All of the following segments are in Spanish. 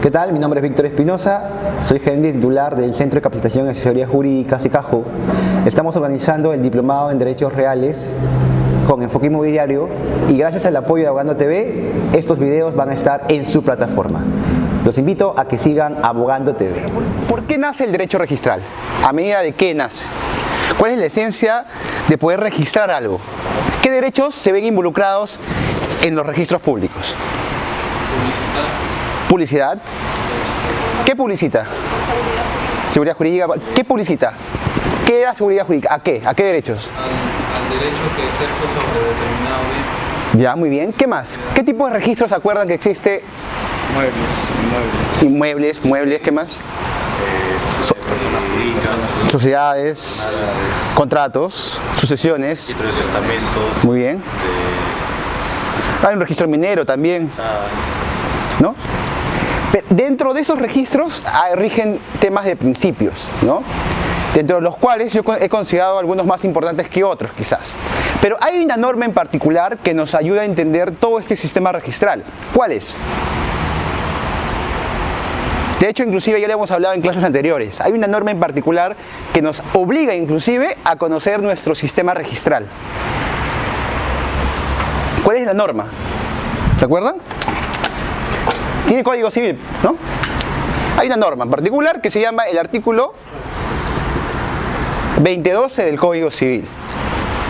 ¿Qué tal? Mi nombre es Víctor Espinosa, soy gerente titular del Centro de Capacitación y Asesoría Jurídica CECAJU. Estamos organizando el Diplomado en Derechos Reales con enfoque inmobiliario y gracias al apoyo de Abogando TV, estos videos van a estar en su plataforma. Los invito a que sigan Abogando TV. ¿Por qué nace el derecho registral? ¿A medida de qué nace? ¿Cuál es la esencia de poder registrar algo? ¿Qué derechos se ven involucrados en los registros públicos? Publicidad. ¿Qué publicita? Seguridad jurídica. ¿Qué publicita? ¿Qué da seguridad jurídica? ¿A qué? ¿A qué derechos? Al derecho que ejerzo sobre determinado bien. Ya, muy bien. ¿Qué más? ¿Qué tipo de registros se acuerdan que existe? Muebles, ¿qué más? Personas jurídicas, Sociedades, contratos, sucesiones. títulos de testamentos, Muy bien. Hay un registro minero también, ¿no? Pero dentro de esos registros rigen temas de principios, ¿no? Dentro de los cuales yo he considerado algunos más importantes que otros, quizás. Pero hay una norma en particular que nos ayuda a entender todo este sistema registral. ¿Cuál es? De hecho, inclusive ya le hemos hablado en clases anteriores. Hay una norma en particular que nos obliga inclusive a conocer nuestro sistema registral. ¿Cuál es la norma? ¿Se acuerdan? Tiene Código Civil, ¿no? Hay una norma en particular que se llama el artículo 2012 del Código Civil.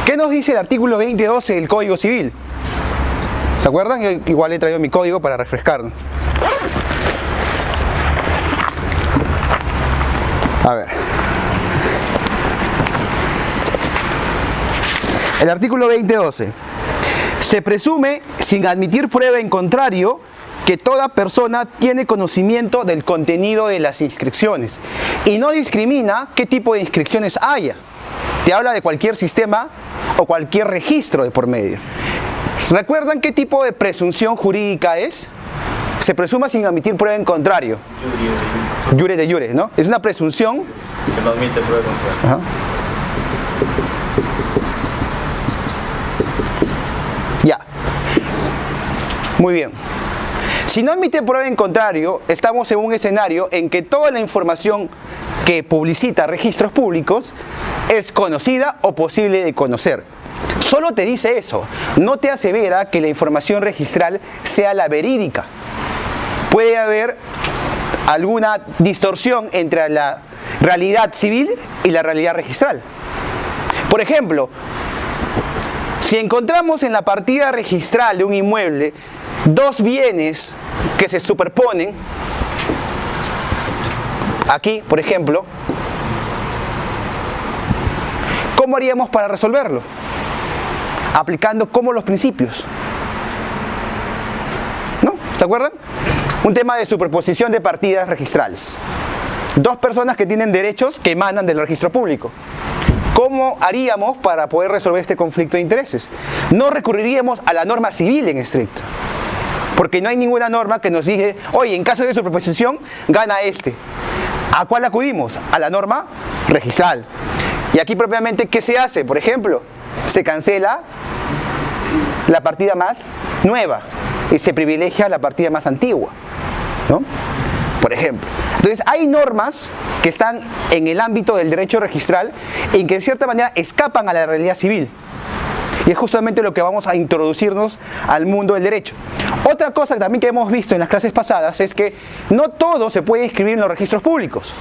¿Qué nos dice el artículo 2012 del Código Civil? ¿Se acuerdan? Yo igual he traído mi código para refrescarnos. A ver. El artículo 2012. Se presume, sin admitir prueba en contrario, que toda persona tiene conocimiento del contenido de las inscripciones y no discrimina qué tipo de inscripciones haya. Te habla de cualquier sistema o cualquier registro de por medio. ¿Recuerdan qué tipo de presunción jurídica es? Se presuma sin admitir prueba en contrario. Jure de jure, ¿no? Es una presunción que no admite prueba contraria. Ajá. Ya. Muy bien. Si no admite prueba en contrario, estamos en un escenario en que toda la información que publicita registros públicos es conocida o posible de conocer. Solo te dice eso, no te asevera que la información registral sea la verídica. Puede haber alguna distorsión entre la realidad civil y la realidad registral. Por ejemplo, si encontramos en la partida registral de un inmueble dos bienes que se superponen, aquí, por ejemplo, ¿cómo haríamos para resolverlo? Aplicando como los principios, ¿no? ¿Se acuerdan? Un tema de superposición de partidas registrales. Dos personas que tienen derechos que emanan del registro público. ¿Cómo haríamos para poder resolver este conflicto de intereses? No recurriríamos a la norma civil en estricto, porque no hay ninguna norma que nos diga, oye, en caso de superposición, gana este. ¿A cuál acudimos? A la norma registral. Y aquí propiamente, ¿qué se hace? Por ejemplo, se cancela la partida más nueva y se privilegia la partida más antigua, ¿no? Por ejemplo. Entonces, hay normas que están en el ámbito del derecho registral y que de cierta manera escapan a la realidad civil. Y es justamente lo que vamos a introducirnos al mundo del derecho. Otra cosa también que hemos visto en las clases pasadas es que no todo se puede inscribir en los registros públicos.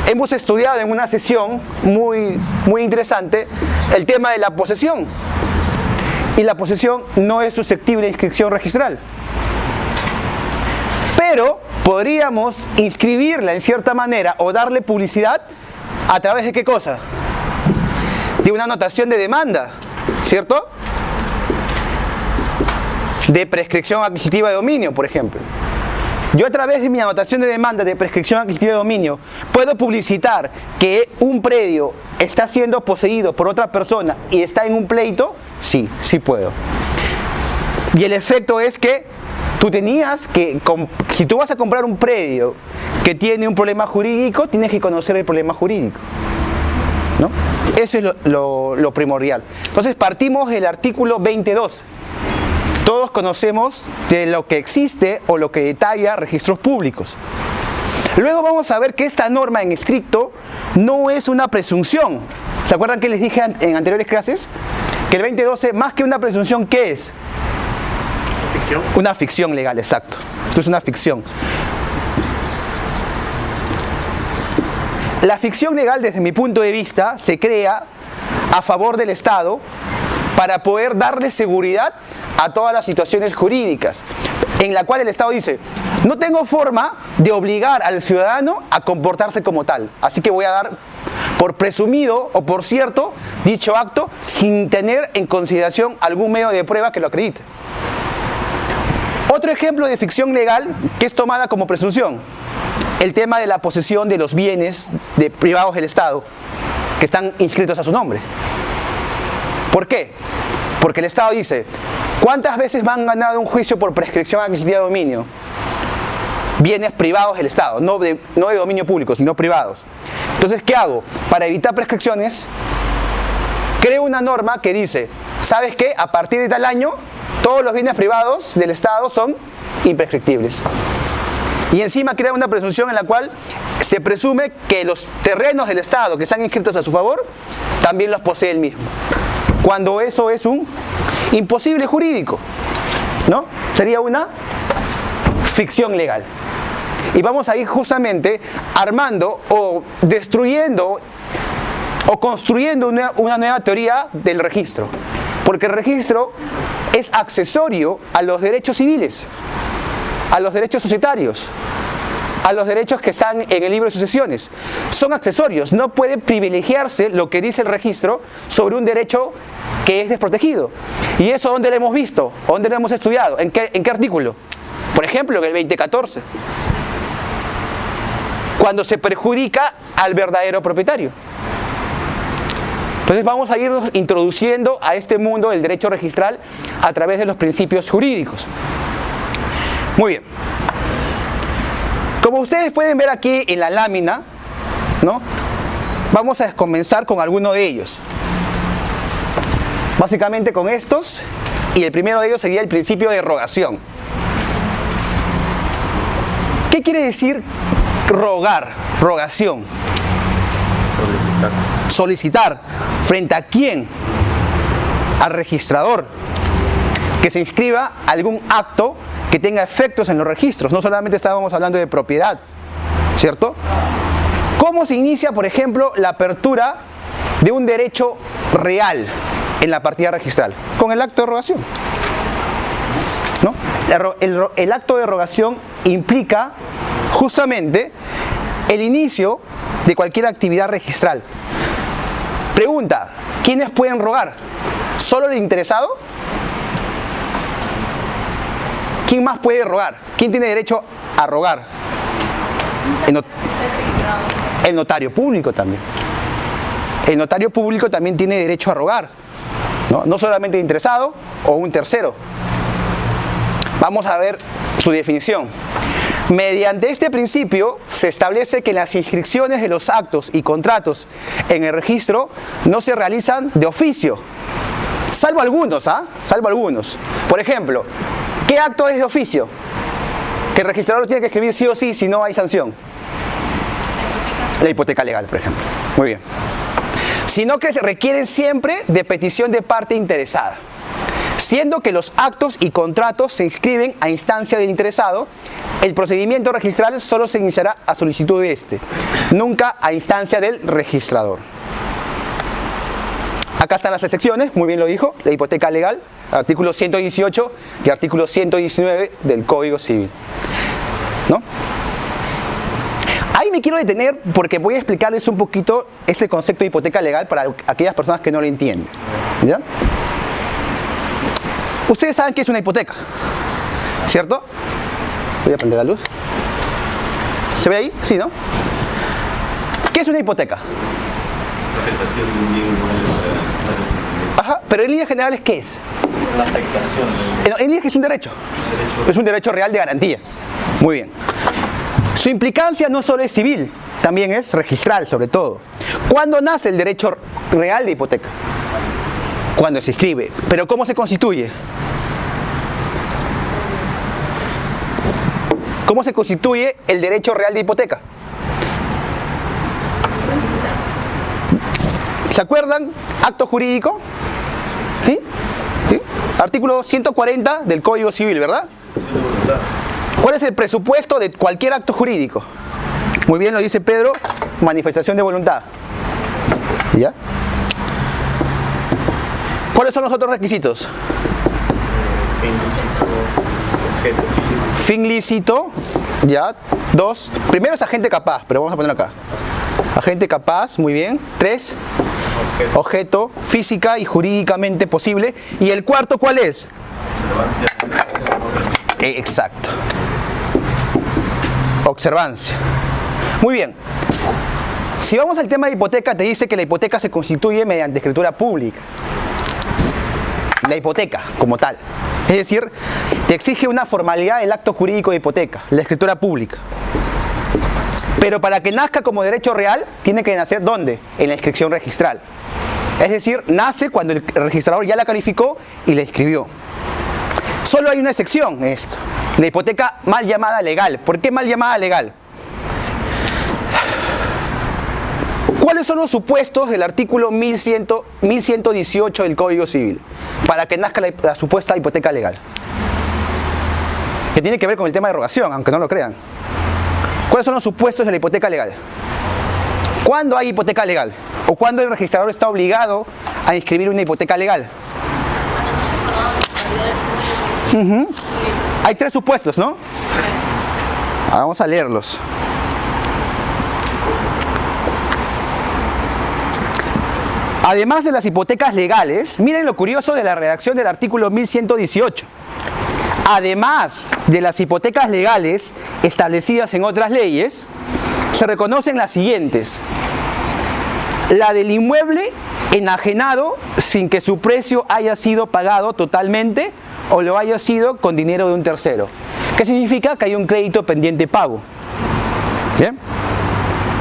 Hemos estudiado en una sesión muy interesante el tema de la posesión. Y la posesión no es susceptible de inscripción registral. Pero podríamos inscribirla en cierta manera o darle publicidad a través de ¿qué cosa? De una anotación de demanda, ¿cierto? De prescripción adquisitiva de dominio, por ejemplo. Yo a través de mi anotación de demanda de prescripción adquisitiva de dominio puedo publicitar que un predio está siendo poseído por otra persona y está en un pleito. Sí, sí puedo. Y el efecto es que tú tenías que, si tú vas a comprar un predio que tiene un problema jurídico, tienes que conocer el problema jurídico, ¿no? Eso es lo primordial. Entonces partimos del artículo 2012. Todos conocemos de lo que existe o lo que detalla registros públicos. Luego vamos a ver que esta norma en estricto no es una presunción. ¿Se acuerdan que les dije en anteriores clases? Que el 2012, más que una presunción, ¿qué es? ¿Ficción? Una ficción legal, exacto. Esto es una ficción. La ficción legal, desde mi punto de vista, se crea a favor del Estado para poder darle seguridad a todas las situaciones jurídicas, en la cual el Estado dice, no tengo forma de obligar al ciudadano a comportarse como tal, así que voy a dar por presumido o por cierto dicho acto sin tener en consideración algún medio de prueba que lo acredite. Otro ejemplo de ficción legal que es tomada como presunción, el tema de la posesión de los bienes privados del Estado que están inscritos a su nombre. ¿Por qué? Porque el Estado dice, ¿cuántas veces me han ganado un juicio por prescripción adquisitiva de dominio? Bienes privados del Estado, no de dominio público, sino privados. Entonces, ¿qué hago? Para evitar prescripciones, creo una norma que dice, ¿sabes qué? A partir de tal año, todos los bienes privados del Estado son imprescriptibles. Y encima crea una presunción en la cual se presume que los terrenos del Estado que están inscritos a su favor, también los posee él mismo. Cuando eso es un imposible jurídico, ¿no? Sería una ficción legal. Y vamos a ir justamente armando o destruyendo o construyendo una nueva teoría del registro. Porque el registro es accesorio a los derechos civiles, a los derechos societarios, a los derechos que están en el libro de sucesiones. Son accesorios, no puede privilegiarse lo que dice el registro sobre un derecho que es desprotegido. ¿Y eso dónde lo hemos visto? ¿Dónde lo hemos estudiado? ¿En qué artículo? Por ejemplo, en el 2014. Cuando se perjudica al verdadero propietario. Entonces vamos a irnos introduciendo a este mundo del derecho registral a través de los principios jurídicos. Muy bien. Como ustedes pueden ver aquí en la lámina, ¿no? Vamos a comenzar con alguno de ellos. Básicamente con estos, y el primero de ellos sería el principio de rogación. ¿Qué quiere decir rogar? Rogación. Solicitar. Solicitar. ¿Frente a quién? Al registrador. Que se inscriba algún acto que tenga efectos en los registros. No solamente estábamos hablando de propiedad, ¿cierto? ¿Cómo se inicia, por ejemplo, la apertura de un derecho real en la partida registral? Con el acto de rogación, ¿no? El acto de rogación implica justamente el inicio de cualquier actividad registral. Pregunta, ¿quiénes pueden rogar? ¿Solo el interesado? ¿Quién más puede rogar? ¿Quién tiene derecho a rogar? El notario público también. El notario público también tiene derecho a rogar, ¿no? No solamente el interesado o un tercero. Vamos a ver su definición. Mediante este principio se establece que las inscripciones de los actos y contratos en el registro no se realizan de oficio, salvo algunos, Salvo algunos. Por ejemplo, ¿qué acto es de oficio? Que el registrador tiene que escribir sí o sí si no hay sanción. La hipoteca legal, por ejemplo. Muy bien. Sino que se requieren siempre de petición de parte interesada, siendo que los actos y contratos se inscriben a instancia del interesado. El procedimiento registral solo se iniciará a solicitud de este, nunca a instancia del registrador. Acá están las excepciones, muy bien lo dijo, la hipoteca legal, artículo 118 y artículo 119 del Código Civil, ¿no? Ahí me quiero detener porque voy a explicarles un poquito este concepto de hipoteca legal para aquellas personas que no lo entienden, ¿ya? Ustedes saben qué es una hipoteca, ¿cierto? Voy a prender la luz. ¿Se ve ahí? Sí, ¿no? ¿Qué es una hipoteca? La afectación de un bien inmueble para... Ajá, pero en líneas generales, ¿qué es? La afectación. En líneas que es un derecho. Es un derecho real de garantía. Muy bien. Su implicancia no solo es civil, también es registral, sobre todo. ¿Cuándo nace el derecho real de hipoteca? Cuando se inscribe. ¿Pero cómo se constituye? ¿Cómo se constituye el derecho real de hipoteca? ¿Se acuerdan? Acto jurídico. ¿Sí? ¿Sí? Artículo 140 del Código Civil, ¿verdad? ¿Cuál es el presupuesto de cualquier acto jurídico? Muy bien, lo dice Pedro, manifestación de voluntad. ¿Ya? ¿Cuáles son los otros requisitos? Fin lícito, ya. 2. Primero es agente capaz, pero vamos a poner acá. Agente capaz, muy bien. 3. Objeto, física y jurídicamente posible. Y el cuarto, ¿cuál es? Exacto. Observancia. Muy bien. Si vamos al tema de hipoteca, te dice que la hipoteca se constituye mediante escritura pública. La hipoteca, como tal. Es decir, te exige una formalidad el acto jurídico de hipoteca, la escritura pública. Pero para que nazca como derecho real, tiene que nacer ¿dónde? En la inscripción registral. Es decir, nace cuando el registrador ya la calificó y la inscribió. Solo hay una excepción en esto. La hipoteca mal llamada legal. ¿Por qué mal llamada legal? ¿Cuáles son los supuestos del artículo 1118 del Código Civil para que nazca la supuesta hipoteca legal? Que tiene que ver con el tema de erogación, aunque no lo crean. ¿Cuáles son los supuestos de la hipoteca legal? ¿Cuándo hay hipoteca legal? ¿O cuándo el registrador está obligado a inscribir una hipoteca legal? Hay 3 supuestos, ¿no? Vamos a leerlos. Además de las hipotecas legales, miren lo curioso de la redacción del artículo 1118. Además de las hipotecas legales establecidas en otras leyes, se reconocen las siguientes. La del inmueble enajenado sin que su precio haya sido pagado totalmente o lo haya sido con dinero de un tercero. ¿Qué significa? Que hay un crédito pendiente de pago. ¿Bien?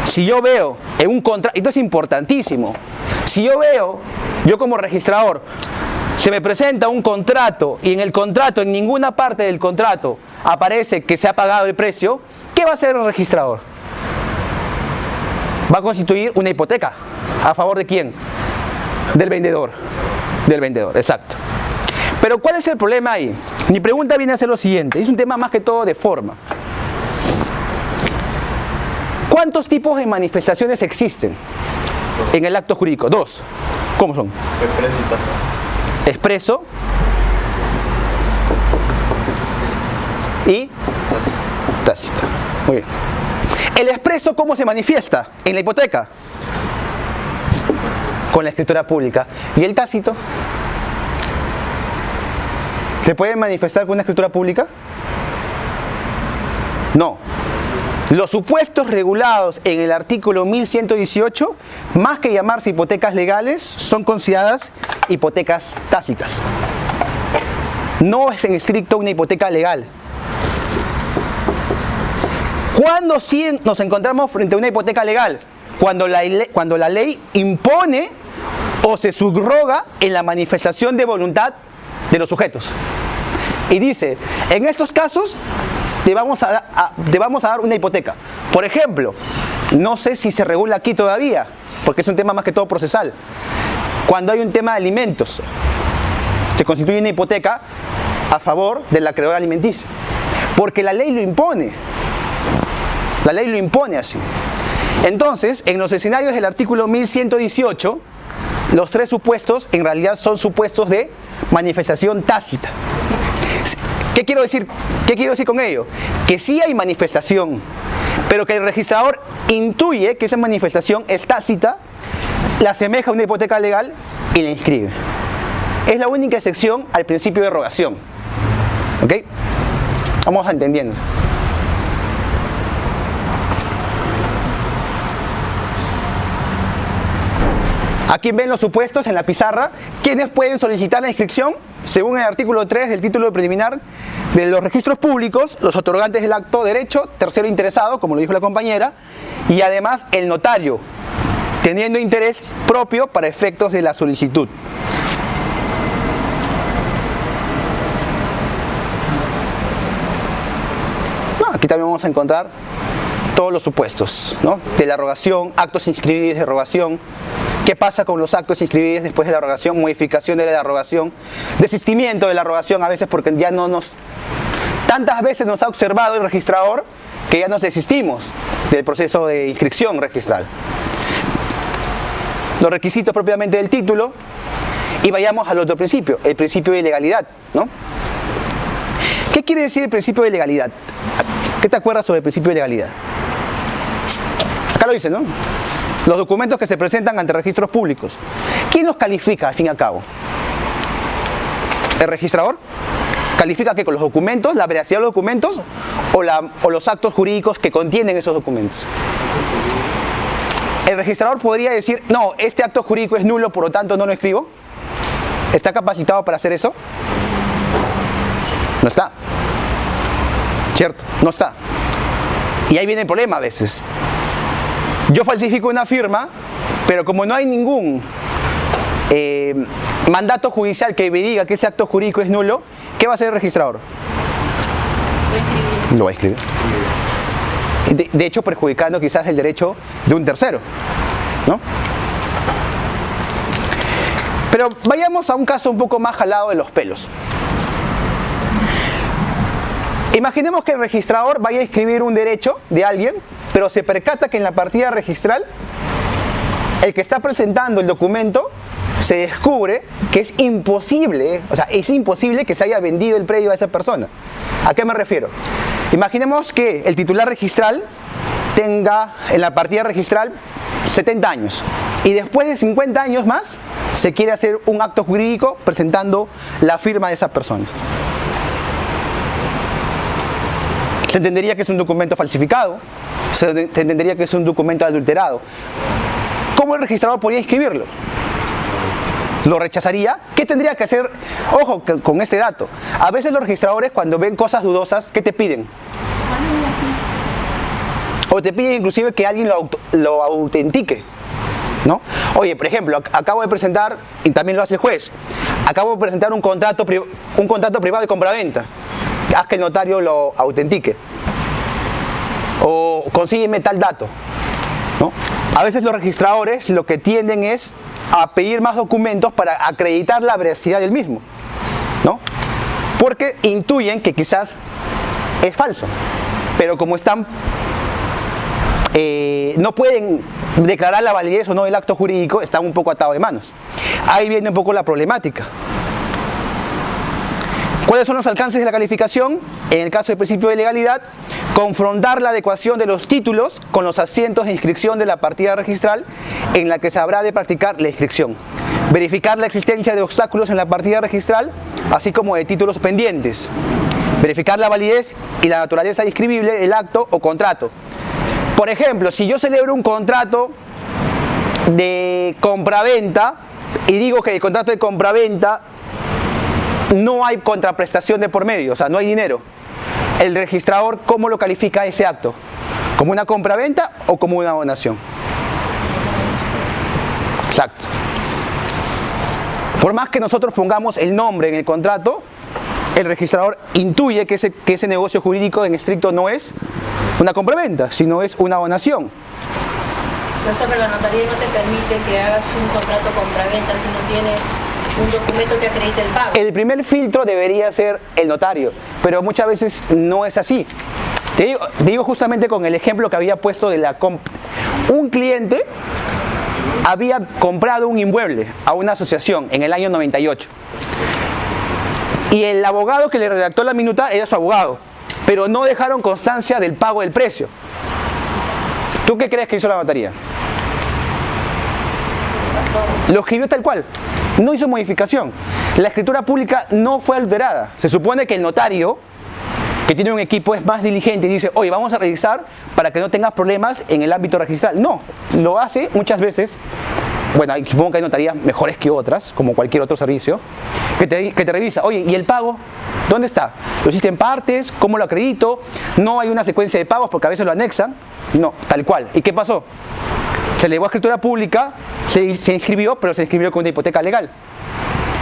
Si yo veo en un contrato, esto es importantísimo, si yo veo, yo como registrador, se me presenta un contrato y en el contrato, en ninguna parte del contrato aparece que se ha pagado el precio, ¿qué va a hacer el registrador? Va a constituir una hipoteca. ¿A favor de quién? Del vendedor. Del vendedor, exacto. Pero ¿cuál es el problema ahí? Mi pregunta viene a ser lo siguiente, es un tema más que todo de forma. ¿Cuántos tipos de manifestaciones existen en el acto jurídico? 2. ¿Cómo son? Expreso y tácito. Expreso y tácito. Muy bien. ¿El expreso cómo se manifiesta en la hipoteca? Con la escritura pública. ¿Y el tácito? ¿Se puede manifestar con una escritura pública? No. Los supuestos regulados en el artículo 1118, más que llamarse hipotecas legales, son consideradas hipotecas tácitas. No es en estricto una hipoteca legal. ¿Cuándo sí nos encontramos frente a una hipoteca legal? Cuando la ley impone o se subroga en la manifestación de voluntad de los sujetos. Y dice, en estos casos te vamos a dar una hipoteca. Por ejemplo, no sé si se regula aquí todavía, porque es un tema más que todo procesal. Cuando hay un tema de alimentos, se constituye una hipoteca a favor del acreedor alimenticio, porque la ley lo impone. La ley lo impone así. Entonces, en los escenarios del artículo 1118, los 3 supuestos en realidad son supuestos de manifestación tácita. ¿Qué quiero decir con ello? Que sí hay manifestación, pero que el registrador intuye que esa manifestación es tácita, la asemeja a una hipoteca legal y la inscribe. Es la única excepción al principio de erogación. ¿Ok? Vamos entendiendo. Aquí ven los supuestos en la pizarra. ¿Quiénes pueden solicitar la inscripción? Según el artículo 3 del título preliminar de los registros públicos, los otorgantes del acto derecho, tercero interesado, como lo dijo la compañera, y además el notario, teniendo interés propio para efectos de la solicitud. No, aquí aquí también vamos a encontrar todos los supuestos, ¿no? De la rogación, actos inscribidos de rogación, qué pasa con los actos inscribidos después de la rogación, modificación de la rogación, desistimiento de la rogación a veces porque ya no nos... Tantas veces nos ha observado el registrador que ya nos desistimos del proceso de inscripción registral. Los requisitos propiamente del título y vayamos al otro principio, el principio de legalidad, ¿no? ¿Qué quiere decir el principio de legalidad? ¿Qué te acuerdas sobre el principio de legalidad? Acá lo dice, ¿no? Los documentos que se presentan ante registros públicos. ¿Quién los califica al fin y al cabo? ¿El registrador? ¿Califica qué? ¿Con los documentos, la veracidad de los documentos o los actos jurídicos que contienen esos documentos? El registrador podría decir, no, este acto jurídico es nulo, por lo tanto no lo escribo. ¿Está capacitado para hacer eso? No está. ¿Cierto? No está. Y ahí viene el problema a veces. Yo falsifico una firma, pero como no hay ningún mandato judicial que me diga que ese acto jurídico es nulo, ¿qué va a hacer el registrador? Lo va a escribir. De hecho, perjudicando quizás el derecho de un tercero, ¿no? Pero vayamos a un caso un poco más jalado de los pelos. Imaginemos que el registrador vaya a escribir un derecho de alguien, pero se percata que en la partida registral el que está presentando el documento se descubre que es imposible, o sea, es imposible que se haya vendido el predio a esa persona. ¿A qué me refiero? Imaginemos que el titular registral tenga en la partida registral 70 años y después de 50 años más se quiere hacer un acto jurídico presentando la firma de esa persona. Se entendería que es un documento falsificado, se entendería que es un documento adulterado. ¿Cómo el registrador podría inscribirlo? ¿Lo rechazaría? ¿Qué tendría que hacer? Ojo con este dato. A veces los registradores cuando ven cosas dudosas, ¿qué te piden? O te piden inclusive que alguien lo autentique, ¿no? Oye, por ejemplo, acabo de presentar, y también lo hace el juez, acabo de presentar un contrato privado de compraventa. Haz que el notario lo autentique. O consígueme tal dato, ¿no? A veces los registradores lo que tienden es a pedir más documentos para acreditar la veracidad del mismo, ¿no? Porque intuyen que quizás es falso, pero como están no pueden declarar la validez o no del acto jurídico, están un poco atados de manos. Ahí viene un poco la problemática. ¿Cuáles son los alcances de la calificación? En el caso del principio de legalidad, confrontar la adecuación de los títulos con los asientos de inscripción de la partida registral en la que se habrá de practicar la inscripción. Verificar la existencia de obstáculos en la partida registral, así como de títulos pendientes. Verificar la validez y la naturaleza inscribible del acto o contrato. Por ejemplo, si yo celebro un contrato de compraventa y digo que el contrato de compraventa no hay contraprestación de por medio, o sea, no hay dinero, el registrador, ¿cómo lo califica ese acto? ¿Como una compraventa o como una donación? Exacto. Por más que nosotros pongamos el nombre en el contrato, el registrador intuye que ese negocio jurídico en estricto no es una compraventa, sino es una donación. Pero la notaría no te permite que hagas un contrato compraventa si no tienes un documento que acredite el pago. El primer filtro debería ser el notario, pero muchas veces no es así. Te digo justamente con el ejemplo que había puesto de la compra. Un cliente había comprado un inmueble a una asociación en el año 98. Y el abogado que le redactó la minuta era su abogado, pero no dejaron constancia del pago del precio. ¿Tú qué crees que hizo la notaría? Lo escribió tal cual, no hizo modificación. La escritura pública no fue alterada. Se supone que el notario, que tiene un equipo, es más diligente y dice, oye, vamos a revisar para que no tengas problemas en el ámbito registral. No, lo hace muchas veces. Bueno, supongo que hay notarías mejores que otras, como cualquier otro servicio, que te revisa. Oye, ¿y el pago? ¿Dónde está? ¿Lo hiciste en partes? ¿Cómo lo acredito? No hay una secuencia de pagos porque a veces lo anexan. No, tal cual. ¿Y qué pasó? Se elevó a escritura pública, se inscribió, pero se inscribió con una hipoteca legal.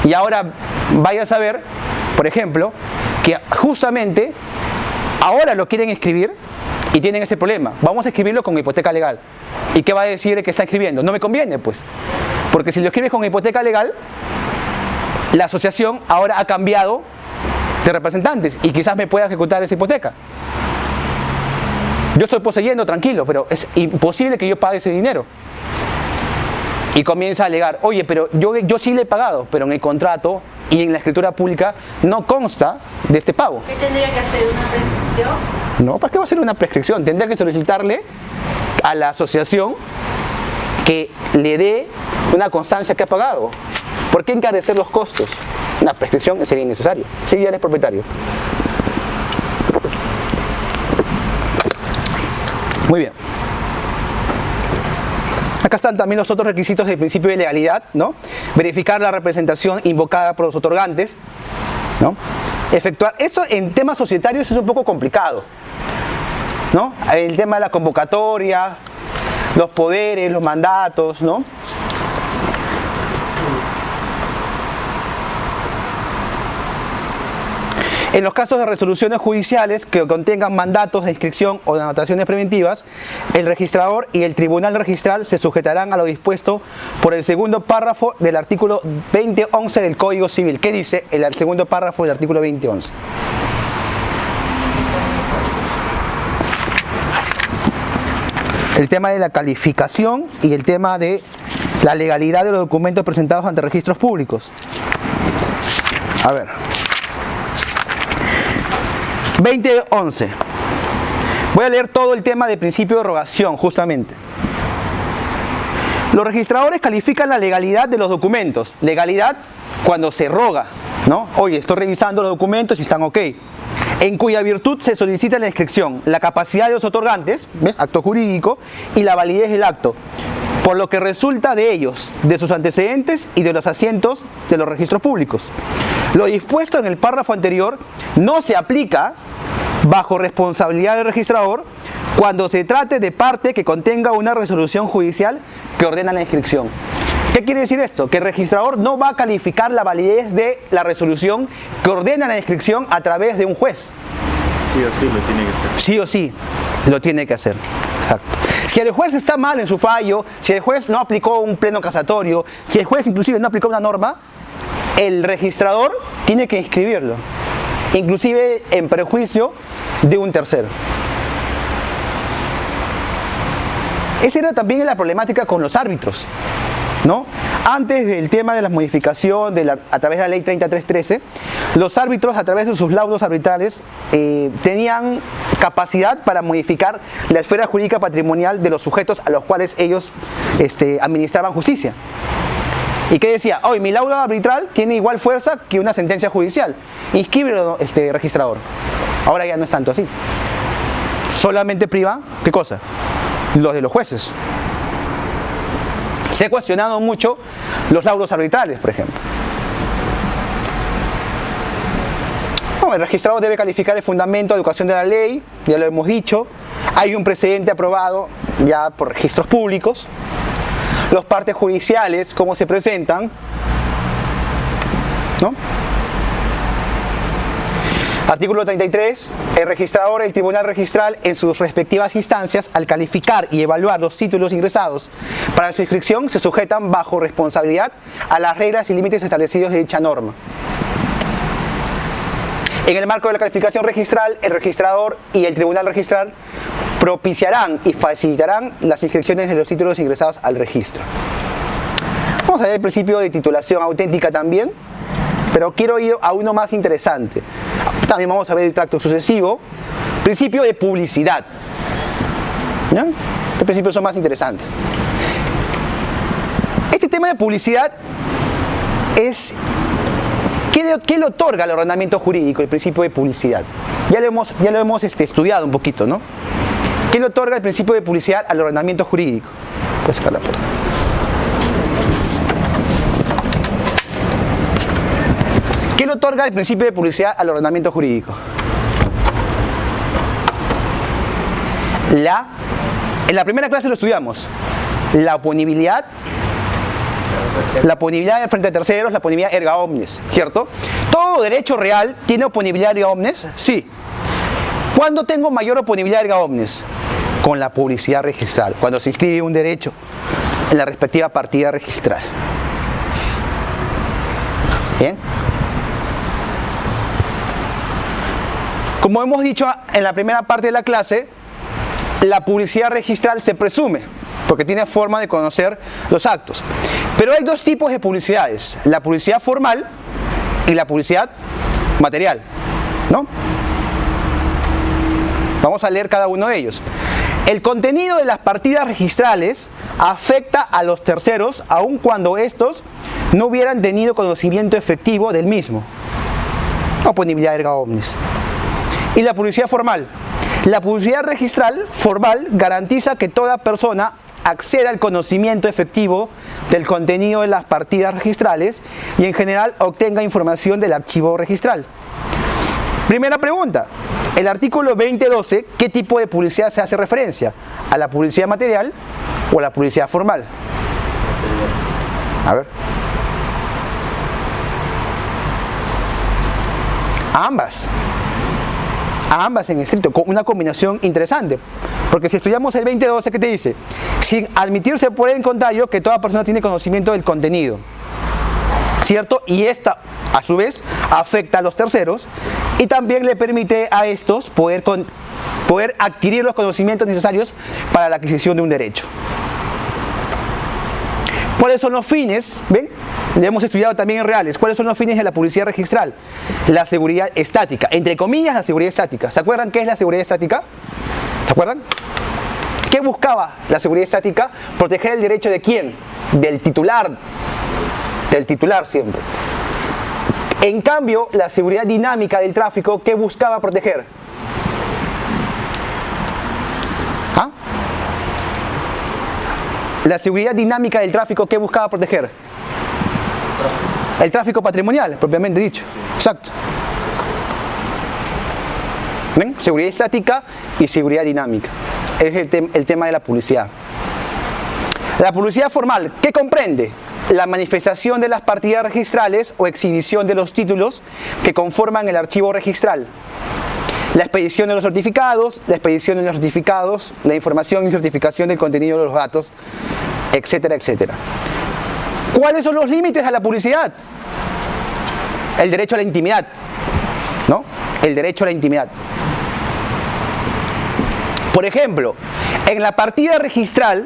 Y ahora vaya a saber, por ejemplo, que justamente Ahora lo quieren escribir y tienen ese problema. Vamos a escribirlo con hipoteca legal. ¿Y qué va a decir el que está escribiendo? No me conviene, pues. Porque si lo escribes con hipoteca legal, la asociación ahora ha cambiado de representantes y quizás me pueda ejecutar esa hipoteca. Yo estoy poseyendo tranquilo, pero es imposible que yo pague ese dinero. Y comienza a alegar, oye, pero yo sí le he pagado, pero en el contrato y en la escritura pública no consta de este pago. ¿Qué tendría que hacer? ¿Una prescripción? No, ¿para qué va a ser una prescripción? Tendría que solicitarle a la asociación que le dé una constancia que ha pagado. ¿Por qué encarecer los costos? Una prescripción sería innecesario. Sí, ya eres propietario. Muy bien. Acá están también los otros requisitos del principio de legalidad, ¿no? Verificar la representación invocada por los otorgantes, ¿no? Efectuar. Esto en temas societarios es un poco complicado, ¿no? El tema de la convocatoria, los poderes, los mandatos, ¿no? En los casos de resoluciones judiciales que contengan mandatos de inscripción o de anotaciones preventivas, el registrador y el tribunal registral se sujetarán a lo dispuesto por el segundo párrafo del artículo 2011 del Código Civil. ¿Qué dice el segundo párrafo del artículo 2011? El tema de la calificación y el tema de la legalidad de los documentos presentados ante registros públicos. A ver. 2011. Voy a leer todo el tema del principio de rogación, justamente. Los registradores califican la legalidad de los documentos. Legalidad cuando se roga, ¿no? Oye, estoy revisando los documentos y están ok. En cuya virtud se solicita la inscripción, la capacidad de los otorgantes, ¿ves? Acto jurídico, y la validez del acto, por lo que resulta de ellos, de sus antecedentes y de los asientos de los registros públicos. Lo dispuesto en el párrafo anterior no se aplica bajo responsabilidad del registrador cuando se trate de parte que contenga una resolución judicial que ordena la inscripción. ¿Qué quiere decir esto? Que el registrador no va a calificar la validez de la resolución que ordena la inscripción a través de un juez. Sí o sí lo tiene que hacer. Sí o sí lo tiene que hacer. Exacto. Si el juez está mal en su fallo, si el juez no aplicó un pleno casatorio, si el juez inclusive no aplicó una norma, el registrador tiene que inscribirlo, inclusive en perjuicio de un tercero. Esa era también la problemática con los árbitros, ¿no? Antes del tema de la modificación a través de la ley 3313, los árbitros a través de sus laudos arbitrales tenían capacidad para modificar la esfera jurídica patrimonial de los sujetos a los cuales ellos administraban justicia. ¿Y qué decía? Hoy mi laudo arbitral tiene igual fuerza que una sentencia judicial. Inscríbelo, registrador. Ahora ya no es tanto así. Solamente priva, ¿qué cosa? Los de los jueces. Se ha cuestionado mucho los laudos arbitrales, por ejemplo. No, el registrador debe calificar el fundamento de educación de la ley, ya lo hemos dicho. Hay un precedente aprobado ya por registros públicos. Los partes judiciales, cómo se presentan, ¿no? Artículo 33. El registrador y el tribunal registral en sus respectivas instancias, al calificar y evaluar los títulos ingresados para su inscripción, se sujetan bajo responsabilidad a las reglas y límites establecidos de dicha norma. En el marco de la calificación registral, el registrador y el tribunal registral propiciarán y facilitarán las inscripciones de los títulos ingresados al registro. Vamos a ver el principio de titulación auténtica también, pero quiero ir a uno más interesante. También vamos a ver el tracto sucesivo. Principio de publicidad. ¿Ya? Estos principios son más interesantes. Este tema de publicidad es... ¿Qué le otorga al ordenamiento jurídico el principio de publicidad? Ya lo hemos estudiado un poquito, ¿no? ¿Qué le otorga el principio de publicidad al ordenamiento jurídico? Puedes sacar la puerta. ¿Qué le otorga el principio de publicidad al ordenamiento jurídico? En la primera clase lo estudiamos. La oponibilidad frente a terceros, la oponibilidad erga omnes, ¿cierto? ¿Todo derecho real tiene oponibilidad erga omnes? Sí. ¿Cuándo tengo mayor oponibilidad erga omnes? Con la publicidad registral, cuando se inscribe un derecho en la respectiva partida registral. ¿Bien? Como hemos dicho en la primera parte de la clase, la publicidad registral se presume, porque tiene forma de conocer los actos. Pero hay dos tipos de publicidades, la publicidad formal y la publicidad material, ¿no? Vamos a leer cada uno de ellos. El contenido de las partidas registrales afecta a los terceros aun cuando estos no hubieran tenido conocimiento efectivo del mismo. Oponibilidad erga omnes. Y la publicidad formal. La publicidad registral formal garantiza que toda persona acceda al conocimiento efectivo del contenido de las partidas registrales y en general obtenga información del archivo registral. Primera pregunta. El artículo 20.12, ¿qué tipo de publicidad se hace referencia? ¿A la publicidad material o a la publicidad formal? A ver. A ambas. A ambas en estricto, con una combinación interesante. Porque si estudiamos el 20.12, ¿qué te dice? Sin admitirse por el contrario que toda persona tiene conocimiento del contenido, ¿cierto? Y esta, a su vez, afecta a los terceros y también le permite a estos poder adquirir los conocimientos necesarios para la adquisición de un derecho. ¿Cuáles son los fines? ¿Ven? Ya hemos estudiado también en reales. ¿Cuáles son los fines de la publicidad registral? La seguridad estática. Entre comillas, la seguridad estática. ¿Se acuerdan qué es la seguridad estática? ¿Se acuerdan? ¿Qué buscaba la seguridad estática? Proteger el derecho de ¿quién? Del titular. Del titular siempre. En cambio, la seguridad dinámica del tráfico, ¿qué buscaba proteger? ¿Ah? La seguridad dinámica del tráfico, ¿qué buscaba proteger? El tráfico patrimonial, propiamente dicho. Exacto. ¿Ven? Seguridad estática y seguridad dinámica. Es el tema de la publicidad. La publicidad formal, ¿qué comprende? La manifestación de las partidas registrales o exhibición de los títulos que conforman el archivo registral. La expedición de los certificados, la expedición de los certificados, la información y certificación del contenido de los datos, etcétera, etcétera. ¿Cuáles son los límites a la publicidad? El derecho a la intimidad, ¿no? El derecho a la intimidad. Por ejemplo, en la partida registral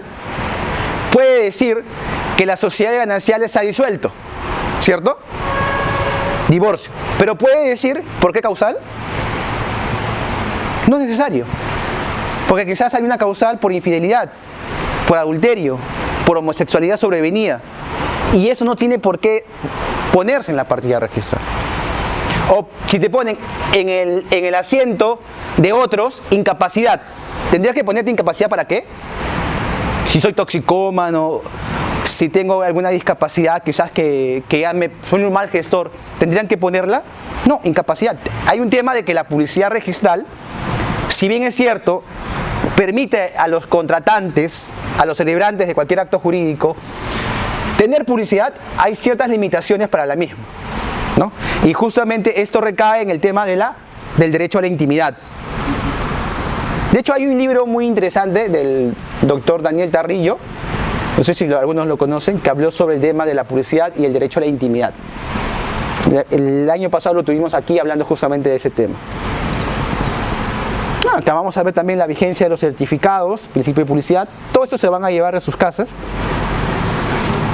puede decir que la sociedad de gananciales se ha disuelto, ¿cierto? Divorcio. Pero puede decir, ¿por qué causal? No es necesario. Porque quizás hay una causal por infidelidad, por adulterio, por homosexualidad sobrevenida. Y eso no tiene por qué ponerse en la partida registral. O si te ponen en el asiento de otros, incapacidad. ¿Tendrías que ponerte incapacidad para qué? Si soy toxicómano, si tengo alguna discapacidad, quizás que ya soy un mal gestor, ¿tendrían que ponerla? No, incapacidad. Hay un tema de que la publicidad registral, si bien es cierto, permite a los contratantes, a los celebrantes de cualquier acto jurídico, tener publicidad, hay ciertas limitaciones para la misma, ¿no? Y justamente esto recae en el tema del derecho a la intimidad. De hecho, hay un libro muy interesante del doctor Daniel Tarrillo, no sé si algunos lo conocen, que habló sobre el tema de la publicidad y el derecho a la intimidad. El año pasado lo tuvimos aquí hablando justamente de ese tema. Acá vamos a ver también la vigencia de los certificados, principio de publicidad. Todo esto se van a llevar a sus casas.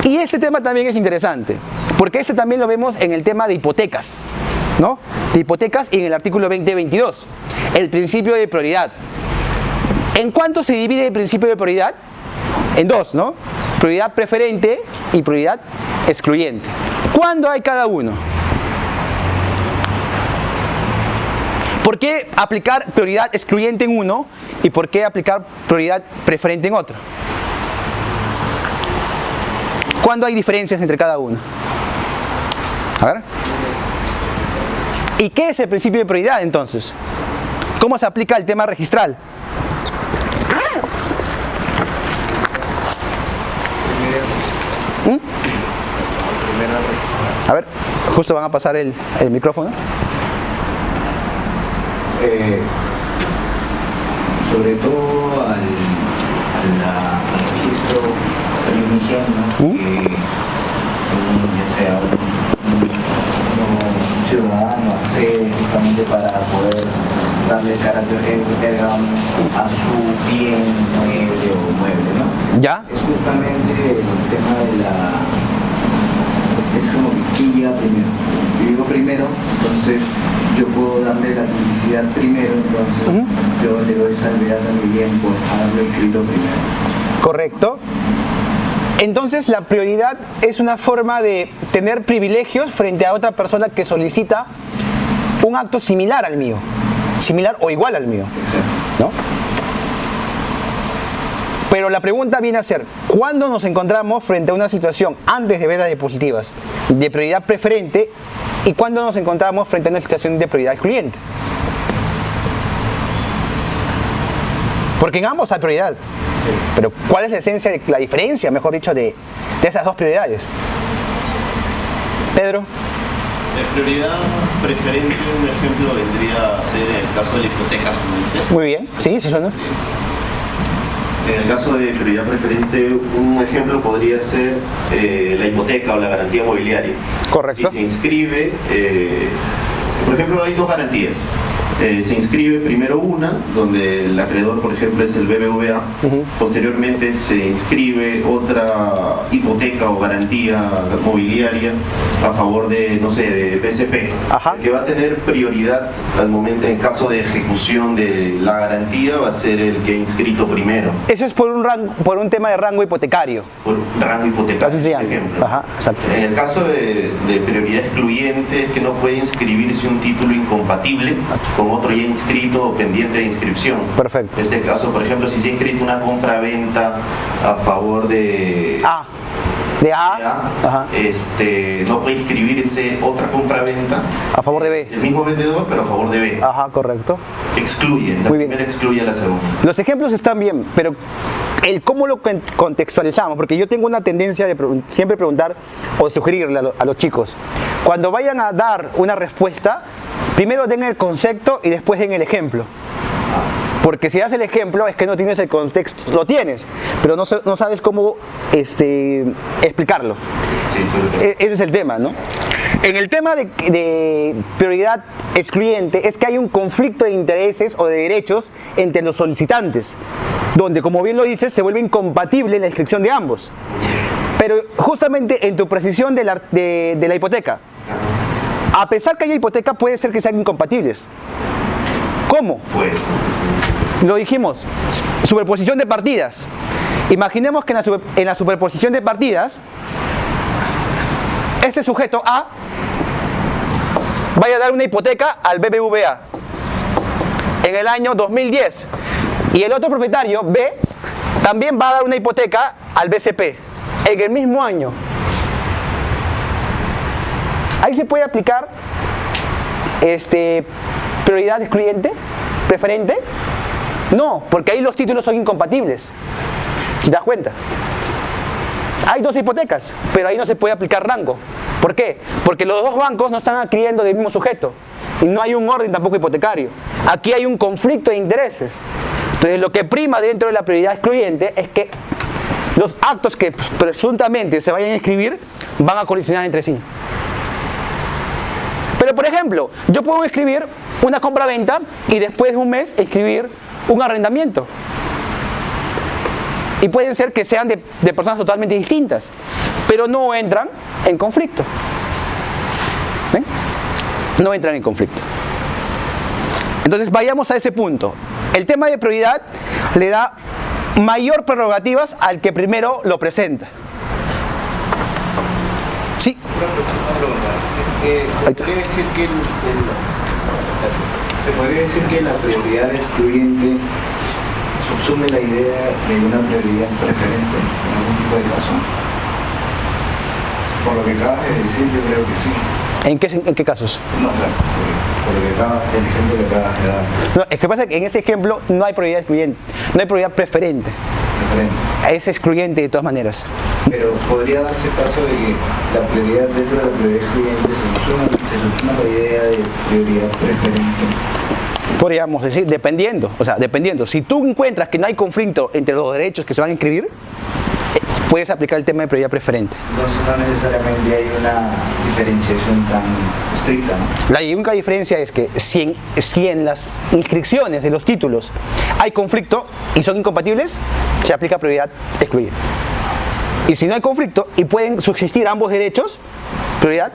Y este tema también es interesante, porque este también lo vemos en el tema de hipotecas, ¿no? De hipotecas y en el artículo 20.22, el principio de prioridad. ¿En cuánto se divide el principio de prioridad? En dos, ¿no? Prioridad preferente y prioridad excluyente. ¿Cuándo hay cada uno? ¿Por qué aplicar prioridad excluyente en uno y por qué aplicar prioridad preferente en otro? ¿Cuándo hay diferencias entre cada uno? A ver. ¿Y qué es el principio de prioridad entonces? ¿Cómo se aplica el tema registral? A ver, justo van a pasar el micrófono. sobre todo al registro primigenio que ya sea un ciudadano accede justamente para poder darle carácter a su bien mueble o mueble, ¿no? ¿Ya? Es justamente el tema de es como que quién llega primero. Yo llego primero, entonces yo puedo darle la publicidad primero, entonces yo le doy salvedad a mi bien por haberlo escrito primero. Correcto. Entonces la prioridad es una forma de tener privilegios frente a otra persona que solicita un acto similar al mío, similar o igual al mío, ¿no? Pero la pregunta viene a ser, ¿cuándo nos encontramos frente a una situación, antes de ver las diapositivas, de prioridad preferente y cuándo nos encontramos frente a una situación de prioridad excluyente? Porque en ambos hay prioridad. Pero ¿cuál es la esencia, la diferencia, mejor dicho, de esas dos prioridades? Pedro. La prioridad preferente, un ejemplo, vendría a ser el caso de la hipoteca, como dice. Muy bien, sí, sí suena. En el caso de prioridad preferente, un ejemplo podría ser la hipoteca o la garantía mobiliaria. Correcto. Si se inscribe, por ejemplo, hay dos garantías. Se inscribe primero una, donde el acreedor, por ejemplo, es el BBVA. Posteriormente se inscribe otra hipoteca o garantía mobiliaria a favor de, no sé, de BCP, que va a tener prioridad al momento, en caso de ejecución de la garantía, va a ser el que ha inscrito primero. Eso es por un tema de rango hipotecario. Por rango hipotecario, así se llama. por ejemplo. Ajá, exacto. En el caso de prioridad excluyente, es que no puede inscribirse un título incompatible con otro ya inscrito o pendiente de inscripción. Perfecto. En este caso, por ejemplo, si se ha inscrito una compra-venta a favor de A, ajá, no puede inscribirse otra compra-venta a favor de B. el mismo vendedor, pero a favor de B. Ajá, correcto. Excluye, la Muy bien. primera excluye a la segunda. Los ejemplos están bien, pero el cómo lo contextualizamos, porque yo tengo una tendencia de siempre preguntar o sugerirle a los chicos, cuando vayan a dar una respuesta, primero den el concepto y después den el ejemplo. Porque si das el ejemplo es que no tienes el contexto, lo tienes, pero no sabes cómo explicarlo. Sí, sobre todo. Ese es el tema, ¿no? En el tema de prioridad excluyente es que hay un conflicto de intereses o de derechos entre los solicitantes, donde, como bien lo dices, se vuelve incompatible la inscripción de ambos. Pero justamente en tu precisión de la hipoteca, a pesar que haya hipoteca, puede ser que sean incompatibles. ¿Cómo? Pues, Lo dijimos, superposición de partidas. Imaginemos que en la superposición de partidas, este sujeto A vaya a dar una hipoteca al BBVA en el año 2010 y el otro propietario B también va a dar una hipoteca al BCP en el mismo año. Ahí se puede aplicar prioridad excluyente, preferente. No, porque ahí los títulos son incompatibles. ¿Te das cuenta? Hay dos hipotecas, pero ahí no se puede aplicar rango. ¿Por qué? Porque los dos bancos no están adquiriendo del mismo sujeto y no hay un orden tampoco hipotecario. Aquí hay un conflicto de intereses. Entonces lo que prima dentro de la prioridad excluyente es que los actos que presuntamente se vayan a inscribir van a colisionar entre sí. Pero por ejemplo, yo puedo escribir una compra-venta y después de un mes escribir un arrendamiento. Y pueden ser que sean de personas totalmente distintas, pero no entran en conflicto. ¿Ven? No entran en conflicto. Entonces vayamos a ese punto. El tema de prioridad le da mayor prerrogativas al que primero lo presenta. Sí. Se podría decir que la prioridad excluyente subsume la idea de una prioridad preferente en algún tipo de caso. Por lo que acabas de decir, yo creo que sí. ¿En qué casos? No, claro, por lo que el ejemplo que acabas de dar. No, es que pasa que en ese ejemplo no hay prioridad excluyente, no hay prioridad preferente. Es excluyente de todas maneras. Pero podría darse el caso de que la prioridad dentro de la prioridad excluyente se subsuma la idea de prioridad preferente. Podríamos decir, dependiendo. O sea, dependiendo. Si tú encuentras que no hay conflicto entre los derechos que se van a inscribir, puedes aplicar el tema de prioridad preferente. Entonces no necesariamente hay una diferenciación tan estricta, ¿no? La única diferencia es que si en las inscripciones de los títulos hay conflicto y son incompatibles, se aplica prioridad excluyente. Y si no hay conflicto y pueden subsistir ambos derechos, prioridad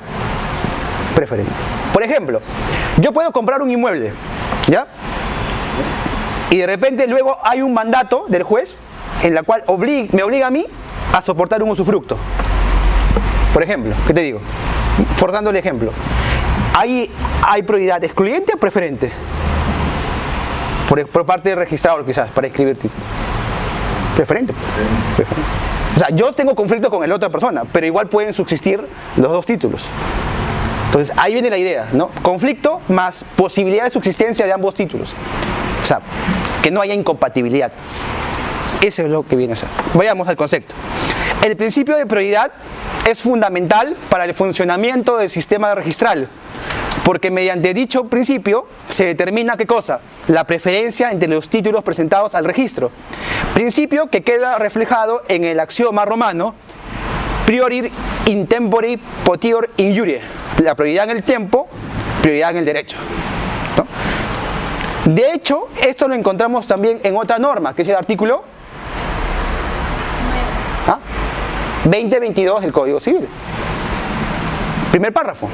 preferente. Por ejemplo, yo puedo comprar un inmueble, ¿ya? Y de repente luego hay un mandato del juez en la cual me obliga a mí a soportar un usufructo. Por ejemplo, ¿qué te digo? Forzando el ejemplo. ¿Hay prioridad excluyente o preferente? Por parte del registrador quizás, para inscribir título. Preferente. Preferente. O sea, yo tengo conflicto con la otra persona, pero igual pueden subsistir los dos títulos. Entonces, ahí viene la idea, ¿no? Conflicto más posibilidad de subsistencia de ambos títulos. O sea, que no haya incompatibilidad. Eso es lo que viene a ser. Vayamos al concepto. El principio de prioridad es fundamental para el funcionamiento del sistema registral, porque mediante dicho principio se determina ¿qué cosa? La preferencia entre los títulos presentados al registro. Principio que queda reflejado en el axioma romano priori in tempore potior injurie. La prioridad en el tiempo, prioridad en el derecho, ¿no? De hecho, esto lo encontramos también en otra norma, que es el artículo 2022 del Código Civil. Primer párrafo.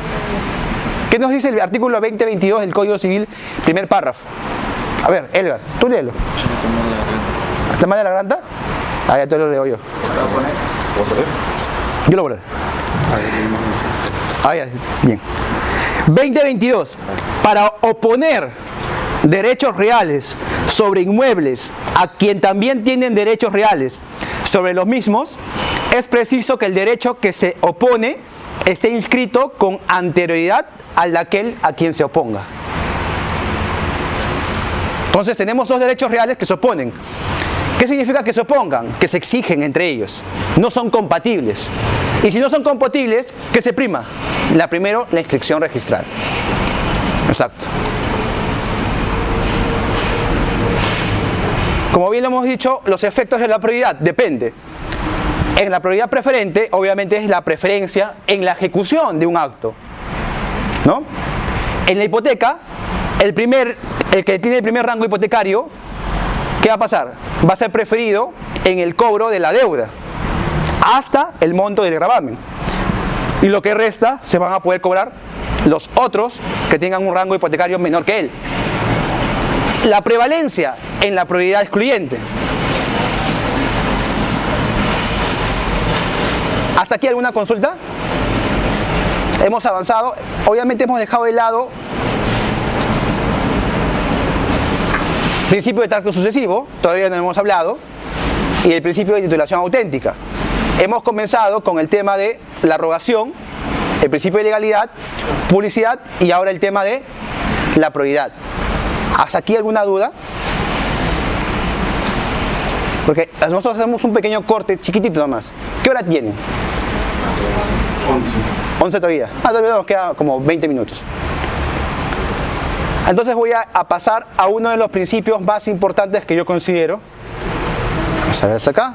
¿Qué nos dice el artículo 2022 del Código Civil? Primer párrafo. A ver, Edgar, tú léelo. ¿Está mal de la garganta? Ah, ya te lo leo yo. ¿Vamos a ver? Yo lo voy a leer. Ah, ya, bien. 2022. Para oponer derechos reales sobre inmuebles a quien también tienen derechos reales sobre los mismos, es preciso que el derecho que se opone esté inscrito con anterioridad al de aquel a quien se oponga. Entonces tenemos dos derechos reales que se oponen. ¿Qué significa que se opongan? Que se exigen entre ellos. No son compatibles. Y si no son compatibles, ¿qué se prima? Primero, la inscripción registral. Exacto. Como bien lo hemos dicho, los efectos de la prioridad depende. En la prioridad preferente, obviamente es la preferencia en la ejecución de un acto, ¿no? En la hipoteca, el que tiene el primer rango hipotecario, ¿qué va a pasar? Va a ser preferido en el cobro de la deuda hasta el monto del gravamen. Y lo que resta se van a poder cobrar los otros que tengan un rango hipotecario menor que él. La prevalencia en la prioridad excluyente. ¿Hasta aquí alguna consulta? Hemos avanzado. Obviamente hemos dejado de lado principio de tracto sucesivo, todavía no hemos hablado, y el principio de titulación auténtica. Hemos comenzado con el tema de la rogación, el principio de legalidad, publicidad y ahora el tema de la prioridad. ¿Hasta aquí alguna duda? Porque nosotros hacemos un pequeño corte chiquitito nomás. ¿Qué hora tienen? 11. 11 todavía. Todavía nos queda como 20 minutos. Entonces voy a pasar a uno de los principios más importantes que yo considero. Vamos a ver hasta acá.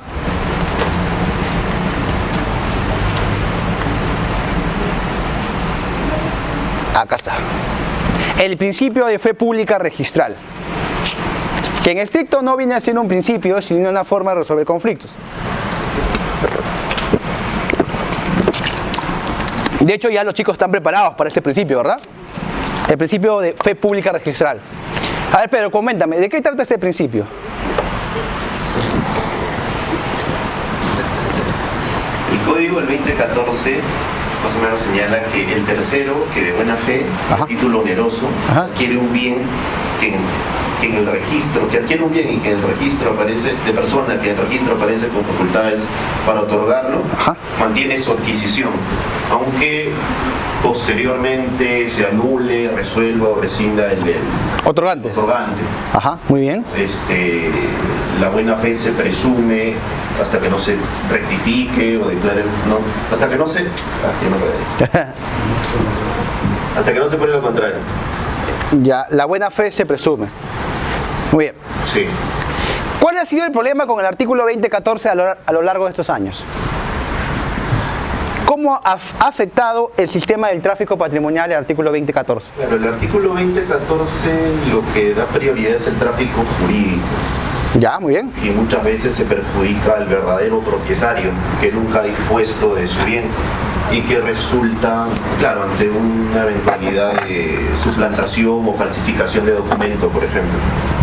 Acá está. El principio de fe pública registral. Que en estricto no viene a ser un principio, sino una forma de resolver conflictos. De hecho, ya los chicos están preparados para este principio, ¿verdad? El principio de fe pública registral. A ver, Pedro, coméntame, ¿de qué trata este principio? El código del 2014 más o menos señala que el tercero que de buena fe, Ajá. a título oneroso, Ajá. adquiere un bien que en el registro, que adquiere un bien y que en el registro aparece, de persona que en el registro aparece con facultades para otorgarlo, Ajá. mantiene su adquisición, aunque posteriormente se anule, resuelva o rescinda el Otorgante. otorgante. Ajá, muy bien. La buena fe se presume hasta que no se rectifique o declare, no, hasta que no se, hasta que no se pruebe lo contrario. Ya, la buena fe se presume. Muy bien. Sí. ¿Cuál ha sido el problema con el artículo 2014 a lo largo de estos años? ¿Cómo ha afectado el sistema del tráfico patrimonial el artículo 2014? Claro, el artículo 2014 lo que da prioridad es el tráfico jurídico. Ya, muy bien. Y muchas veces se perjudica al verdadero propietario que nunca ha dispuesto de su bien y que resulta, claro, ante una eventualidad de suplantación o falsificación de documento, por ejemplo.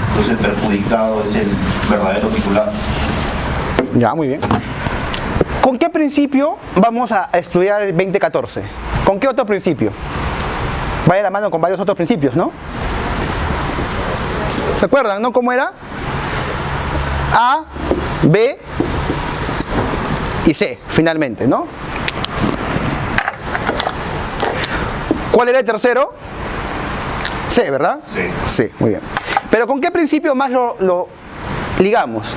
Entonces el perjudicado es el verdadero titular. Ya, muy bien. ¿Con qué principio vamos a estudiar el 2014? ¿Con qué otro principio? Vaya de la mano con varios otros principios, ¿no? ¿Se acuerdan, no? ¿Cómo era? A, B y C, finalmente, ¿no? ¿Cuál era el tercero? C, ¿verdad? Sí. Sí, muy bien. Pero ¿con qué principio más lo ligamos?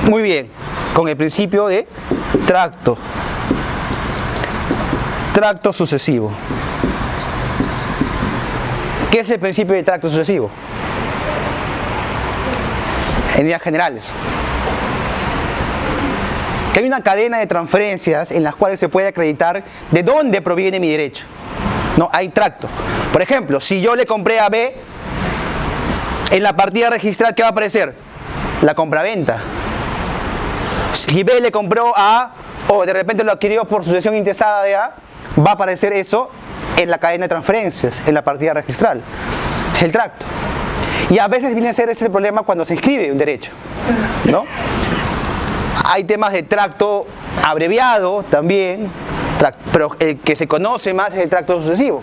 Muy bien, con el principio de tracto. Tracto sucesivo. ¿Qué es el principio de tracto sucesivo? En líneas generales. Que hay una cadena de transferencias en las cuales se puede acreditar de dónde proviene mi derecho. No, hay tracto. Por ejemplo, si yo le compré a B, en la partida registral, ¿qué va a aparecer? La compraventa. Si B le compró a A, o de repente lo adquirió por sucesión intestada de A, va a aparecer eso en la cadena de transferencias, en la partida registral. Es el tracto. Y a veces viene a ser ese problema cuando se inscribe un derecho, ¿no? Hay temas de tracto abreviado también, pero el que se conoce más es el tracto sucesivo.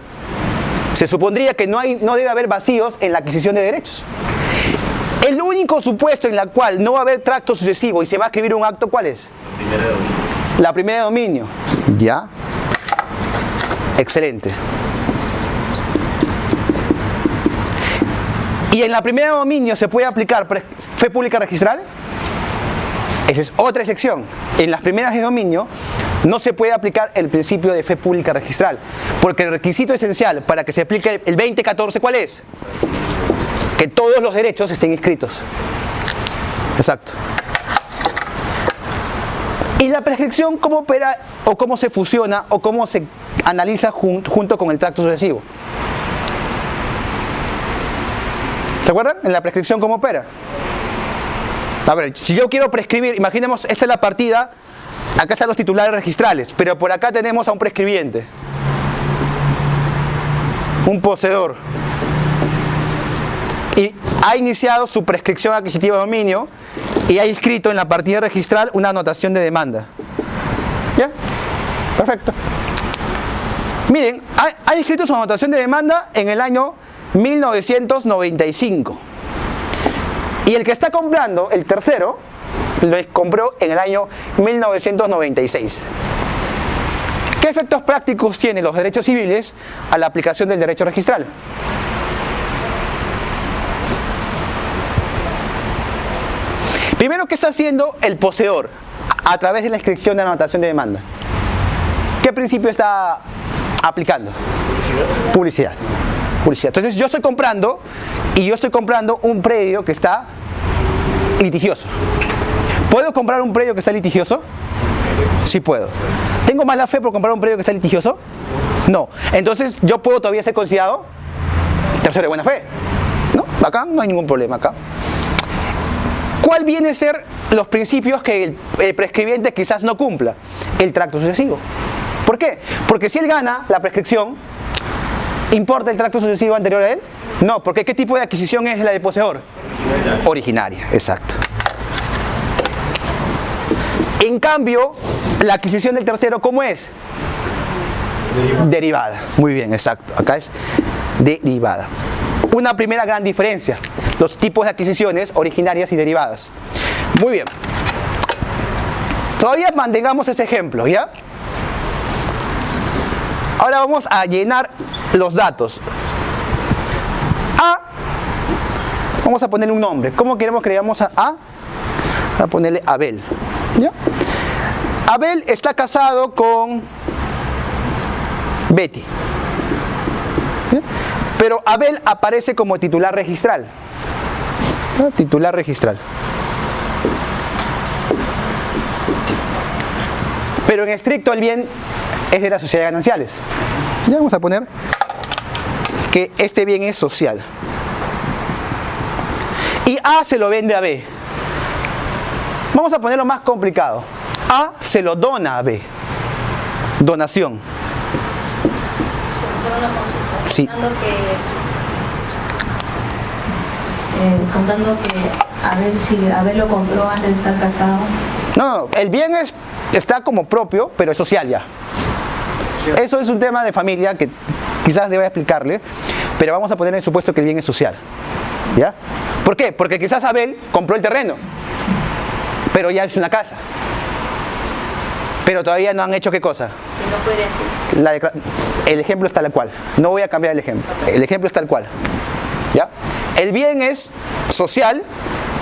Se supondría que no debe haber vacíos en la adquisición de derechos. El único supuesto en el cual no va a haber tracto sucesivo y se va a escribir un acto, ¿cuál es? Primera de dominio. La primera de dominio. ¿Ya? Excelente. ¿Y en la primera de dominio se puede aplicar fe pública registral? Esa es otra excepción. En las primeras de dominio no se puede aplicar el principio de fe pública registral, porque el requisito esencial para que se aplique el 2014, ¿cuál es? Que todos los derechos estén inscritos. Exacto. ¿Y la prescripción cómo opera o cómo se fusiona o cómo se analiza junto con el tracto sucesivo? ¿Se acuerdan? En la prescripción cómo opera. A ver, si yo quiero prescribir, imaginemos, esta es la partida, acá están los titulares registrales, pero por acá tenemos a un prescribiente, un poseedor, y ha iniciado su prescripción adquisitiva de dominio y ha inscrito en la partida registral una anotación de demanda. ¿Ya? Perfecto. Miren, ha inscrito su anotación de demanda en el año 1995. Y el que está comprando, el tercero, lo compró en el año 1996. ¿Qué efectos prácticos tienen los derechos civiles a la aplicación del derecho registral? Primero, ¿qué está haciendo el poseedor a través de la inscripción de anotación de demanda? ¿Qué principio está aplicando? Publicidad. Publicidad. Entonces yo estoy comprando un predio que está litigioso. ¿Puedo comprar un predio que está litigioso? Sí puedo. ¿Tengo mala fe por comprar un predio que está litigioso? No. Entonces yo puedo todavía ser considerado tercero de buena fe. ¿No? Acá no hay ningún problema acá. ¿Cuál viene a ser los principios que el prescribiente quizás no cumpla? El tracto sucesivo. ¿Por qué? Porque si él gana la prescripción, ¿importa el tracto sucesivo anterior a él? No, porque ¿qué tipo de adquisición es la del poseedor? Originaria, exacto. En cambio, la adquisición del tercero, ¿cómo es? Derivada. Muy bien, exacto. Acá es derivada. Una primera gran diferencia, los tipos de adquisiciones originarias y derivadas. Muy bien. Todavía mantengamos ese ejemplo, ¿ya? Ahora vamos a llenar los datos. A, vamos a ponerle un nombre. ¿Cómo queremos que le llamemos a A? Vamos a ponerle Abel. ¿Ya? Abel está casado con Betty. ¿Ya? pero Abel aparece como titular registral. ¿No? Titular registral. Pero en estricto el bien es de las sociedades gananciales. Ya vamos a poner que este bien es social. Y A se lo vende a B. Vamos a ponerlo más complicado. A se lo dona a B. Donación. Solo una consulta. Sí. Contando que a ver si Abel lo compró antes de estar casado. No, el bien está como propio, pero es social ya. Eso es un tema de familia que quizás deba explicarle, pero vamos a poner en el supuesto que el bien es social. ¿Ya? ¿Por qué? Porque quizás Abel compró el terreno, pero ya es una casa. Pero todavía no han hecho ¿qué cosa? Que no puede decir. El ejemplo está tal cual. No voy a cambiar el ejemplo. El ejemplo está tal cual. ¿Ya? El bien es social,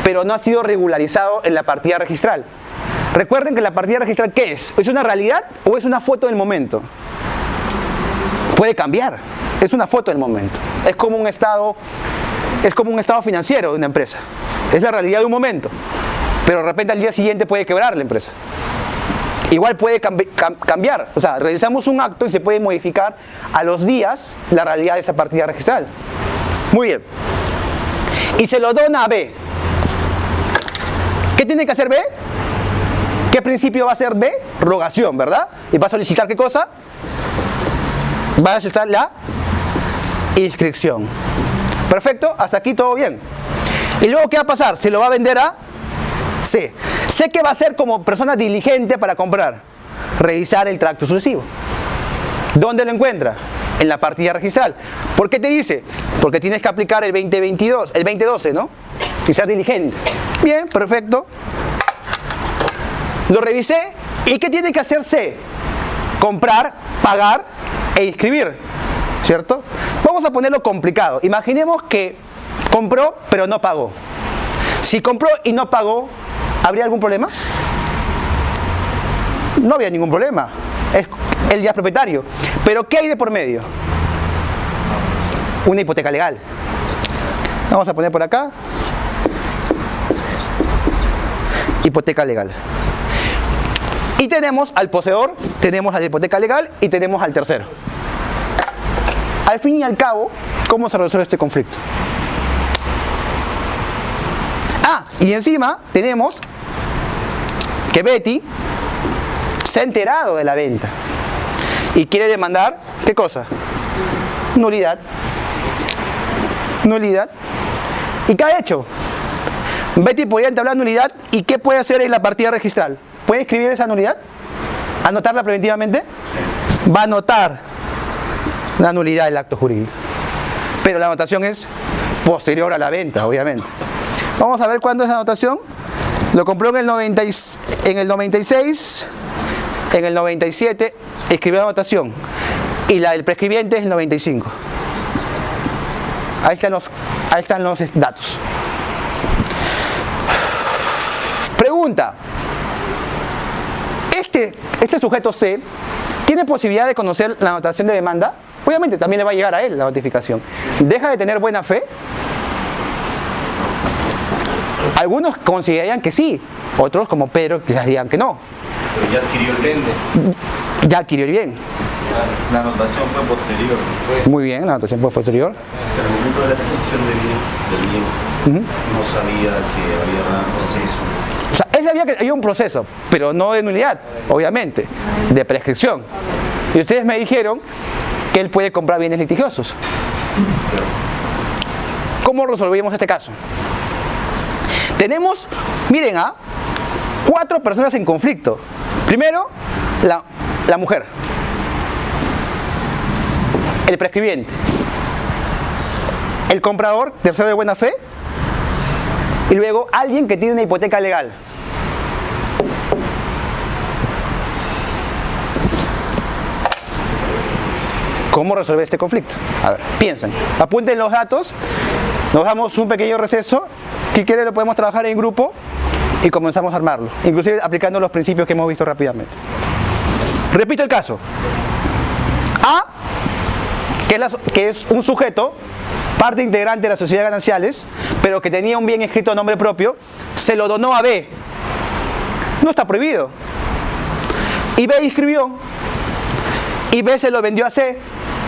pero no ha sido regularizado en la partida registral. Recuerden que la partida registral, ¿qué es? ¿Es una realidad o es una foto del momento? Puede cambiar. Es una foto del momento. Es como un estado financiero de una empresa. Es la realidad de un momento. Pero de repente al día siguiente puede quebrar la empresa. Igual puede cambiar. O sea, realizamos un acto y se puede modificar a los días la realidad de esa partida registral. Muy bien. Y se lo dona a B. ¿Qué tiene que hacer B? ¿Qué principio va a hacer B? Rogación, ¿verdad? ¿Y va a solicitar qué cosa? Va a solicitar la inscripción. Perfecto, hasta aquí todo bien. ¿Y luego qué va a pasar? Se lo va a vender a C. C que va a ser como persona diligente para comprar. Revisar el tracto sucesivo. ¿Dónde lo encuentra? En la partida registral. ¿Por qué te dice? Porque tienes que aplicar el 2022, el 2012, ¿no? Y ser diligente. Bien, perfecto. Lo revisé. ¿Y qué tiene que hacer C? Comprar, pagar e inscribir. ¿Cierto? Vamos a ponerlo complicado. Imaginemos que compró pero no pagó. Si compró y no pagó, ¿habría algún problema? No había ningún problema. Él ya es propietario. Pero ¿qué hay de por medio? Una hipoteca legal. Vamos a poner por acá. Hipoteca legal. Y tenemos al poseedor, tenemos a la hipoteca legal y tenemos al tercero. Al fin y al cabo, ¿cómo se resuelve este conflicto? Y encima tenemos que Betty se ha enterado de la venta y quiere demandar, ¿qué cosa? Nulidad. Nulidad. ¿Y qué ha hecho? Betty podría entablar nulidad y ¿qué puede hacer en la partida registral? ¿Puede escribir esa nulidad? ¿Anotarla preventivamente? Va a anotar la nulidad del acto jurídico. Pero la anotación es posterior a la venta, obviamente. Vamos a ver cuándo es la anotación. Lo compró en el 96, en el 97 escribió la anotación y la del prescribiente es el 95. Ahí están los datos. Pregunta. Este sujeto C tiene posibilidad de conocer la anotación de demanda. Obviamente también le va a llegar a él la notificación. ¿Deja de tener buena fe? Algunos considerarían que sí, otros como Pedro quizás digan que no. Pero ya adquirió el bien. Ya adquirió el bien. La anotación fue posterior. Muy bien, la anotación fue posterior. O sea, en el momento de la adquisición del bien, no sabía que había un proceso. O sea, él sabía que había un proceso, pero no de nulidad, obviamente, de prescripción. Y ustedes me dijeron que él puede comprar bienes litigiosos. ¿Cómo resolvimos este caso? Tenemos, miren, 4 personas en conflicto. Primero, la mujer, el prescribiente, el comprador, tercero de buena fe, y luego alguien que tiene una hipoteca legal. ¿Cómo resolver este conflicto? A ver, piensen, apunten los datos, nos damos un pequeño receso. Si quieren lo podemos trabajar en grupo y comenzamos a armarlo, inclusive aplicando los principios que hemos visto rápidamente. Repito el caso. A, que es un sujeto parte integrante de la sociedad de gananciales, pero que tenía un bien escrito a nombre propio, se lo donó a B. No está prohibido. Y B inscribió, y B se lo vendió a C,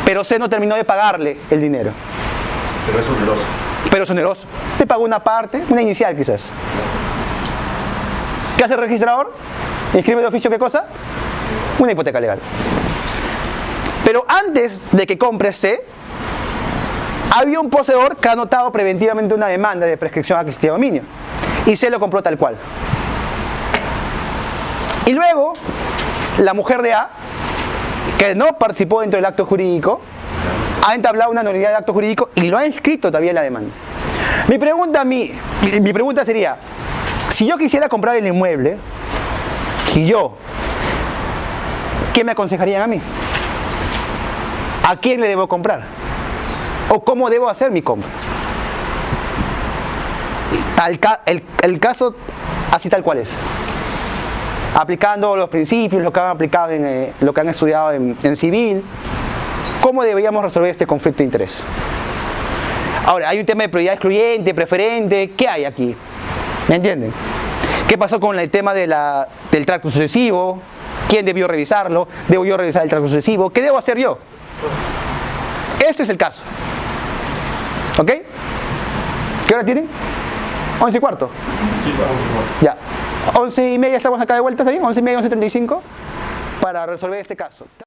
pero C no terminó de pagarle el dinero. Pero es oneroso. Pero es oneroso. Le pagó una parte, una inicial quizás. ¿Qué hace el registrador? ¿Inscribe de oficio qué cosa? Una hipoteca legal. Pero antes de que compre C, había un poseedor que ha anotado preventivamente una demanda de prescripción adquisitiva de dominio. Y C lo compró tal cual. Y luego, la mujer de A, que no participó dentro del acto jurídico, ha entablado una nulidad de acto jurídico y lo ha inscrito todavía en la demanda. Mi pregunta sería, si yo quisiera comprar el inmueble, ¿qué me aconsejarían a mí? ¿A quién le debo comprar? ¿O cómo debo hacer mi compra? El caso así tal cual es. Aplicando los principios, lo que han aplicado lo que han estudiado en civil, ¿cómo deberíamos resolver este conflicto de interés? Ahora, hay un tema de prioridad excluyente, preferente, ¿qué hay aquí? ¿Me entienden? ¿Qué pasó con el tema del tracto sucesivo? ¿Quién debió revisarlo? ¿Debo yo revisar el tracto sucesivo? ¿Qué debo hacer yo? Este es el caso. ¿Ok? ¿Qué hora tienen? 11:15. Sí, Ya. 11:30 estamos acá de vuelta, ¿está bien? 11:30, 11:35 para resolver este caso.